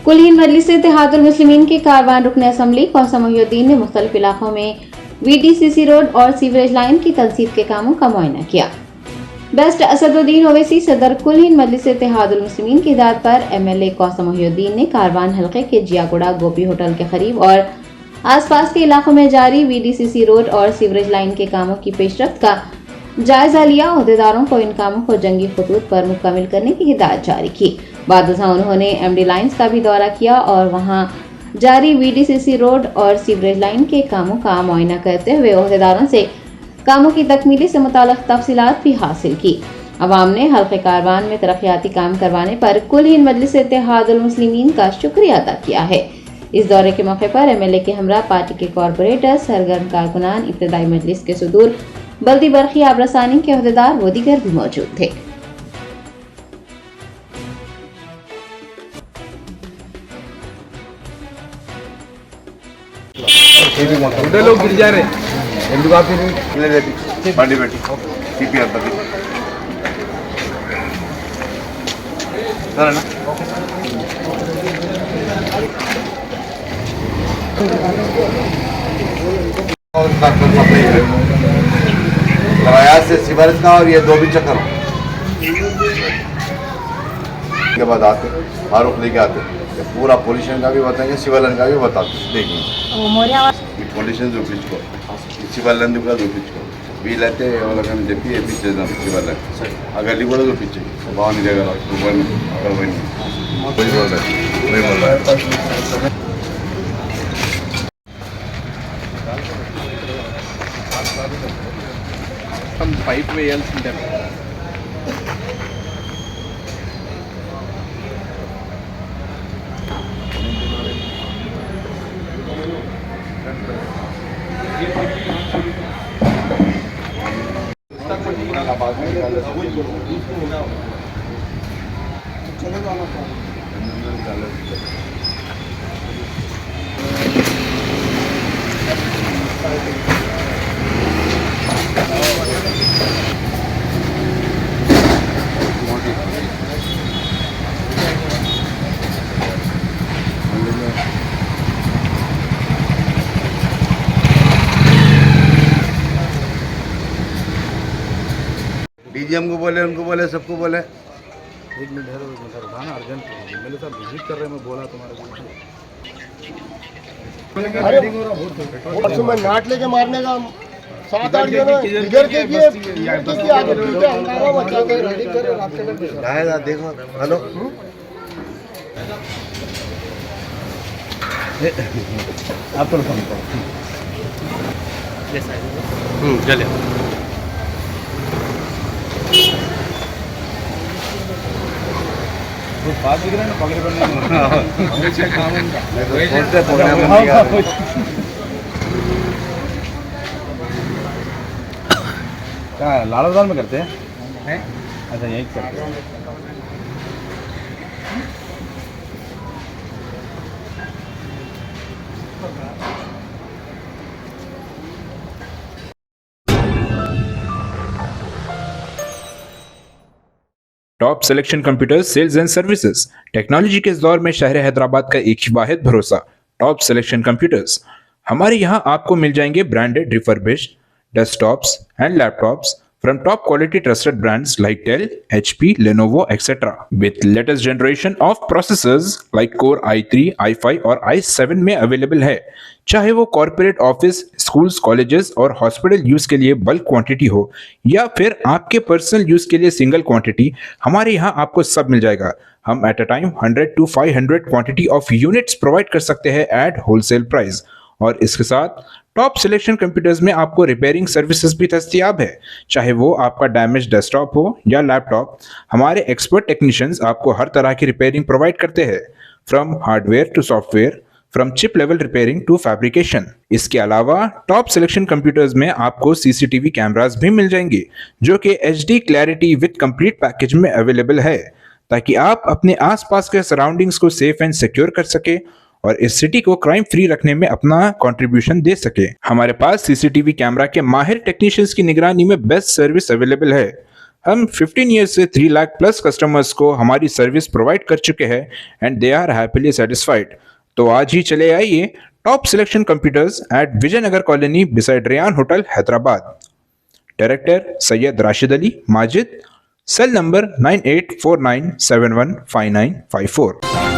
कुल मजलिस इत्तेहादुल मुस्लिमीन के कारवान रुकन असम्बली कौसम मोहिउद्दीन ने मुख्तलिफ इलाकों में VDCC रोड और सीवरेज लाइन की तनसीब के कामों का मुआयना किया। बेस्ट असदुद्दीन ओवैसी सदर कुल हिंद मजलिस इत्तेहादुल मुस्लिमीन की हिदायत पर MLA कौसम मोहिउद्दीन ने कारवान हल्के के जियागुड़ा गोपी होटल के करीब और आसपास के इलाकों में जारी VDCC रोड और सीवरेज लाइन के कामों की पेशरफ्त का जायजा लिया। अहदेदारों को इन कामों को जंगी खतूत पर मुकम्मल करने की हिदायत जारी की। बाद उन्होंने MD लाइन्स का भी दौरा किया और वहां जारी VDCC रोड और सीवरेज लाइन के कामों का मुआयना करते हुए अहदेदारों से कामों की तकमीली से मुताल्लिक़ तफसीलात भी हासिल की। अवाम ने हल्के कारवान में तरक्याती काम करवाने पर कुल हिंद मजलिस इत्तेहादुल मुस्लिमीन का शुक्रिया अदा किया है। इस दौरे के मौके पर MLA के हमरा पार्टी के कॉरपोरेटर, सरगर्म कारकुनान, इब्तदाई मजलिस के सदूर, बल्दी बरखी आबरसानी के अहदेदार व दीगर भी मौजूद थे। लोग गिर जा रहे पार्टी बैठी CPR पर सर ना से सिफारिश का और ये 2 भी चक्कर के बाद आते फारूक लेके आते पूरा पोल्यूशन का भी बताएंगे, सिविल का भी बताते देखिए पोल्यूशन చూపించుకో సివిల్ కూడా చూపించుకో వీలైతే ఎవరికైనా చెప్పి వేయించేద్దాం సివిల్ ఆ గల్లీ కూడా చూపించే బాగుంది దగ్గర అక్కడ పోయి పైప్ వేయాల్సిందే DGM को बोले, उनको बोले, सबको बोले। एक मिनट उठाना अर्जेंट मेरे साथ विजिट कर रहे हैं, मैं बोला तुम्हारे परसों में नाट लेके मारने का 7-8 जन इधर के किए आगे पीछे हंगामा मचा के रेडी करे रात के आएगा देखो। हेलो आप तो फोन करो चलिए तो बात दिख रहा है ना पकड़े पड़ने काम क्या लालौदाल में करते हैं? अच्छा यही करते हैं। Top Selection Computers sales and services technology के इस दौर में शहर हैदराबाद का एक ही वाहिद भरोसा टॉप सिलेक्शन कंप्यूटर्स। हमारे यहाँ आपको मिल जाएंगे branded refurbished desktops and laptops from top quality trusted brands like Dell, HP, Lenovo, etc. with latest generation of processors like Core i3, i5 और i7 में अवेलेबल है। चाहे वो कॉर्पोरेट ऑफिस, स्कूल्स, कॉलेजेस और हॉस्पिटल यूज के लिए bulk quantity हो या फिर आपके पर्सनल यूज के लिए सिंगल क्वांटिटी, हमारे यहाँ आपको सब मिल जाएगा। हम at a time 100 to 500 quantity of units provide कर सकते हैं एट होलसेल प्राइस। और इसके साथ टॉप सिलेक्शन कंप्यूटर्स में आपको रिपेयरिंग सर्विसेज भी दस्तियाब है। चाहे वो आपका डैमेज डेस्कटॉप हो या लैपटॉप, हमारे एक्सपर्ट टेक्नीशियंस आपको हर तरह की रिपेयरिंग प्रोवाइड करते हैं, from hardware to software, from chip level repairing to fabrication. इसके अलावा टॉप सिलेक्शन कंप्यूटर्स में आपको CCTV कैमरास भी मिल जाएंगे जो कि HD clarity with complete package में अवेलेबल है, ताकि आप अपने आसपास के सराउंडिंग्स को सेफ एंड सिक्योर कर सके और इस सिटी को क्राइम फ्री रखने में अपना कंट्रीब्यूशन दे सके। हमारे पास CCTV कैमरा के माहिर टेक्नीशियंस की निगरानी में बेस्ट सर्विस अवेलेबल है। हम 15 ईयर्स से 3 लाख प्लस कस्टमर्स को हमारी सर्विस प्रोवाइड कर चुके हैं and they are happily satisfied. तो आज ही चले आइए Top Selection Computers at Vijayanagar colony beside Ryan hotel Hyderabad. Director Syed Rashid Ali Majid, cell number 9849715954।